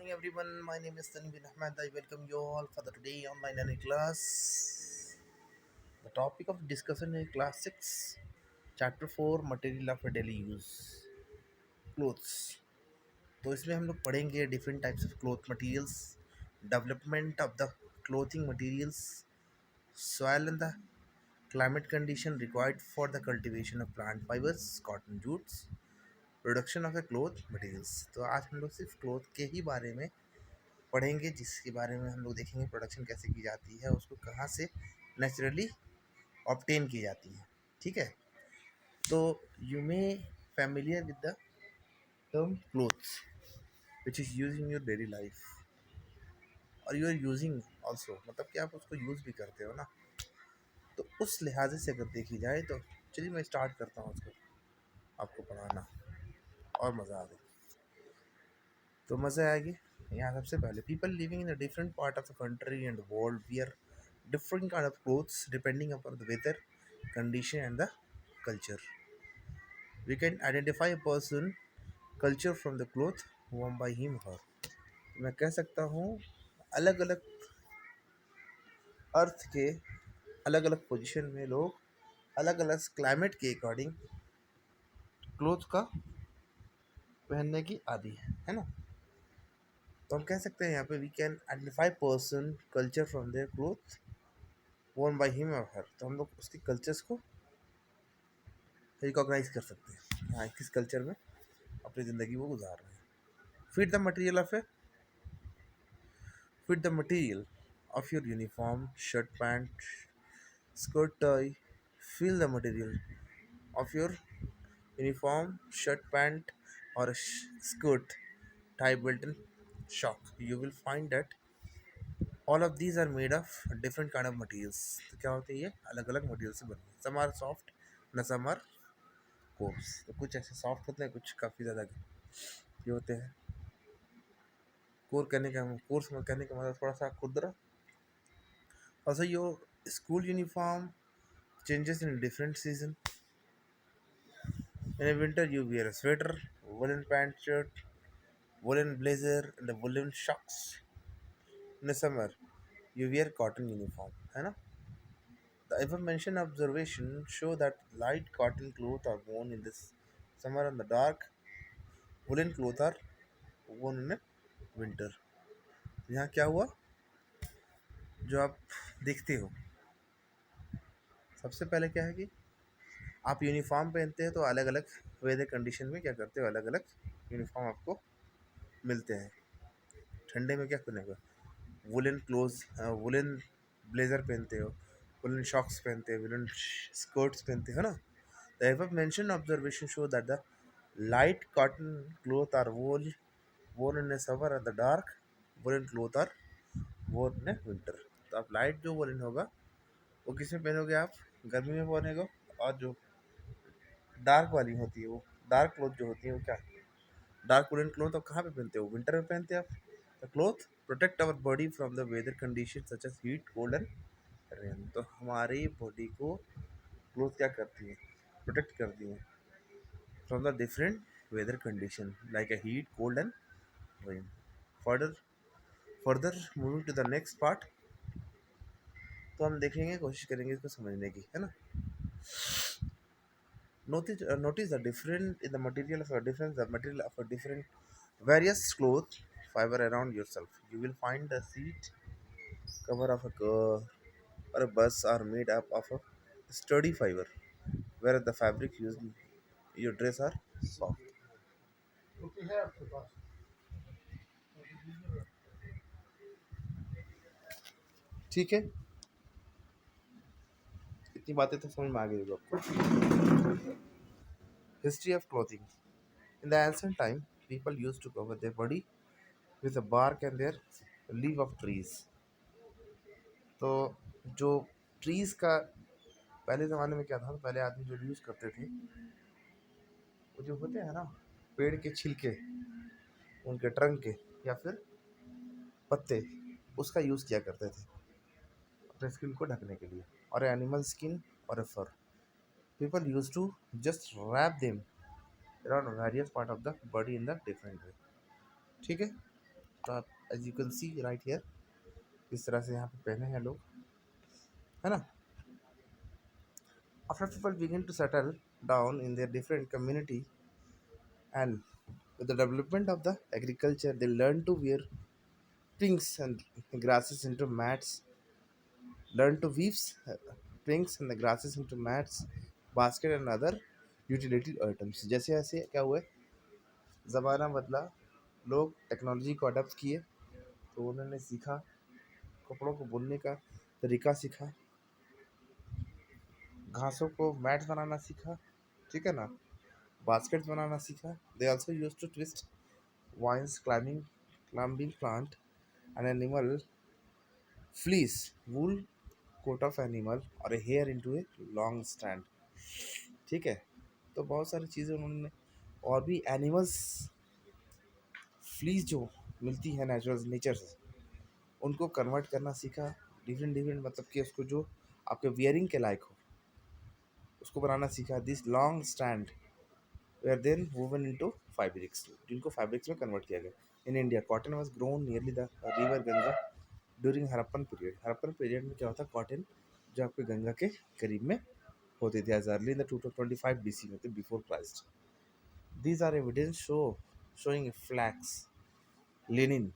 morning, everyone. My name is Tanvir Ahmed. I welcome you all for the today online learning class. The topic of discussion is class 6, chapter 4, material of daily use, clothes. तो इसमें हम लोग पढ़ेंगे different types of cloth materials, development of the clothing materials, soil and the climate condition required for the cultivation of plant fibers, cotton jutes, production of the cloth materials. तो आज हम लोग सिर्फ क्लोथ के ही बारे में पढ़ेंगे, जिसके बारे में हम लोग देखेंगे प्रोडक्शन कैसे की जाती है, उसको कहाँ से नेचुरली ऑब्टेन की जाती है। ठीक है, तो you may familiar with the term clothes which is use in your daily life और यू आर यूजिंग ऑल्सो, मतलब कि आप उसको यूज़ भी करते हो ना। तो उस लिहाज से अगर देखी जाए तो चलिए मैं स्टार्ट करता हूँ उसको आपको पढ़ाना और मज़ा आ गया तो मज़ा आएगी। यहाँ सबसे पहले people living in a different part of the country and world wear different kind of clothes depending upon the weather condition and the culture. We can identify a person culture from the cloth worn by him or her. मैं कह सकता हूँ अलग अलग अर्थ के अलग अलग position में लोग अलग अलग क्लाइमेट के अकॉर्डिंग क्लोथ का पहनने की आदि है ना। तो हम कह सकते हैं यहाँ पे we can identify person culture from their cloth worn by him or her। तो हम लोग उसके कल्चर्स को रिकॉग्नाइज कर सकते हैं, हाँ किस कल्चर में अपनी ज़िंदगी वो गुजार रहे हैं। Fit the material of A fit the material of your uniform, shirt, pant, skirt, tie. Feel the material of your uniform, shirt, pant, or skirt, tie, belt, and shock. You will find that all of these are made of different kind of materials। तो क्या होते हैं ये अलग अलग material से बने। Some are soft न सम आर कोर्स। तो कुछ ऐसे सॉफ्ट होते हैं, कुछ काफ़ी ज़्यादा ये होते हैं। कोर्स में कहने का मतलब थोड़ा सा खुरदरा। Also, your school uniform changes in different season. In a winter, you wear a sweater, woolen pant shirt, woolen blazer, and the woolen socks. In the summer, you wear cotton uniform. है ना? The above mentioned observation show that light cotton clothes are worn in this summer and the dark woolen clothes are worn in the winter। यहाँ क्या हुआ जो आप देखते हो, सबसे पहले क्या है कि आप यूनिफॉर्म पहनते हैं तो अलग अलग वेदर कंडीशन में क्या करते हो, अलग अलग यूनिफॉर्म आपको मिलते हैं। ठंडे में क्या पहनेगा, वुलन क्लोज वुलन ब्लेज़र पहनते हो, वुलन शॉक्स पहनते हो, वुलन स्कर्ट्स पहनते हो ना। The above mentioned observation show that the light cotton cloth are worn in a summer and the dark woolen cloth are worn in a winter। तो आप light जो वुलन होगा वो किस में पहनोगे, आप गर्मी में पहनेगा, और जो डार्क वाली होती है वो डार्क क्लोथ जो होती है वो क्या, डार्क वुलन क्लोथ आप कहाँ पे पहनते हो, विंटर में पहनते हैं आप। The cloth protect our body from the weather condition such as heat, cold and rain. तो हमारी बॉडी को क्लोथ क्या करती है, प्रोटेक्ट करती है from the different weather condition like a heat, cold and rain. Further further moving to the next part, तो हम देखेंगे, कोशिश करेंगे इसको समझने की, है ना। Notice the different in the material of a different the material of a different various cloth fiber around yourself. You will find the seat cover of a car or a bus are made up of a sturdy fiber, whereas the fabric used in your dress are soft। ठीक है, इतनी बातें तो समझ में आ गई होगी आपको। History of clothing: in the ancient time, people used to cover their body with the bark and their leaf of trees। तो जो ट्रीज का पहले ज़माने में क्या था, पहले आदमी जो यूज़ करते थे वो जो होते हैं ना, पेड़ के छिलके, उनके ट्रंक के या फिर पत्ते, उसका यूज़ किया करते थे अपने स्किन को ढकने के लिए। और एनिमल स्किन और a fur, people use to just wrap them around various part of the body in the different way. ठीक है, तो as you can see right here, इस तरह से यहाँ पे पहने हैं लोग, है ना. After people begin to settle down in their different community, and with the development of the agriculture, they learn to wear pinks and grasses into mats, learn to weave pinks and the grasses into mats, basket and other utility items. जैसे जैसे क्या हुआ, ज़माना बदला, लोग technology को adopt किए, तो उन्होंने सीखा, कपड़ों को बुनने का तरीका सीखा, घासों को मैट बनाना सीखा, ठीक है ना, बास्केट्स बनाना सीखा. They also use to twist vines, climbing plant an animal fleece, wool, coat of animal और a hair into a long strand. ठीक है, तो बहुत सारी चीज़ें उन्होंने, और भी एनिमल्स फ्लीस जो मिलती है नेचुरल नेचर से, उनको कन्वर्ट करना सीखा. डिफरेंट डिफरेंट मतलब कि उसको जो आपके वियरिंग के लायक हो उसको बनाना सीखा. This long stand were then woven into fabrics, जिनको फैब्रिक्स में कन्वर्ट किया गया. In India cotton was grown nearly the river Ganga during Harappan period. Harappan period में क्या होता है, कॉटन जो आपके गंगा के करीब में होते थे, as early in the 225 BC में थे, before Christ. These are evidence showing flax, linen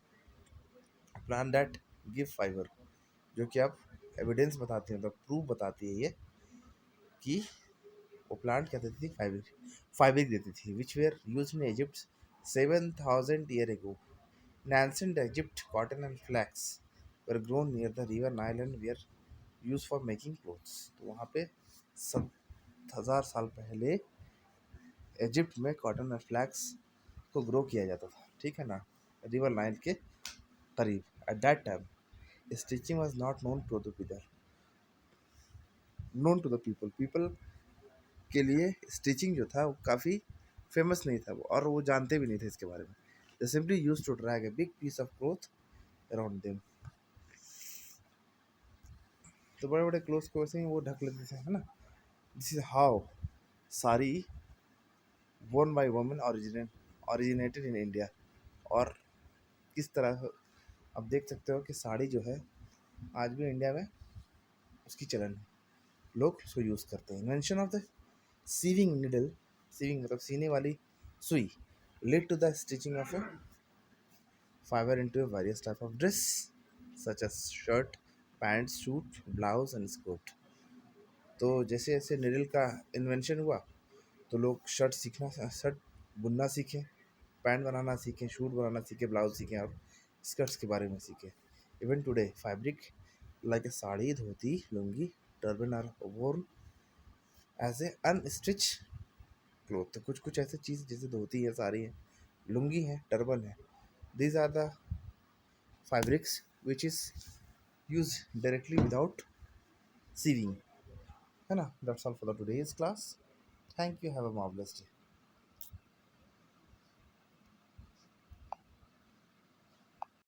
plant that give fibre, जो कि आप एविडेंस बताते हैं, मतलब प्रूफ बताती है ये कि वो प्लांट क्या देती थी, फाइबर देती थी, which were use in Egypt 7,000 year ago. In ancient Egypt, cotton and flax were grown near the river Nile and were used for making clothes. तो वहाँ पे 7,000 साल पहले इजिप्ट में कॉटन और फ्लैक्स को ग्रो किया जाता था, ठीक है ना, रिवर नाइल के करीब. At that time stitching was not known to the people. People के लिए स्टिचिंग जो था वो काफ़ी फेमस नहीं था, वो, और वो जानते भी नहीं थे इसके बारे में. They simply use to drag a big piece of cloth around them. तो बड़े बड़े क्लोथ्स को वैसे ही वो ढक लेते थे, है ना. This is how sari worn by women originated in India. और किस तरह अब देख सकते हो कि साड़ी जो है आज भी इंडिया में उसकी चलन है, लोग उसको यूज़ करते हैं. Invention of the sewing needle, sewing मतलब सीने वाली सुई, led to the stitching of a fiber into a various type of dress such as shirt, pants, suit, blouse and skirt. तो जैसे जैसे निडल का इन्वेंशन हुआ तो लोग शर्ट बुनना सीखे, पैंट बनाना सीखें, शूट बनाना सीखे, ब्लाउज सीखें और स्कर्ट्स के बारे में सीखे. Even today fabric like a sari, dhoti, lungi, turban are worn as a unstitch cloth. तो कुछ कुछ ऐसे चीज़ जैसे धोती है, साड़ी है, लुंगी है, टर्बन है, these are the fabrics which is used directly without sieving, है ना. That's all for the today's class. Thank you. Have a marvelous day.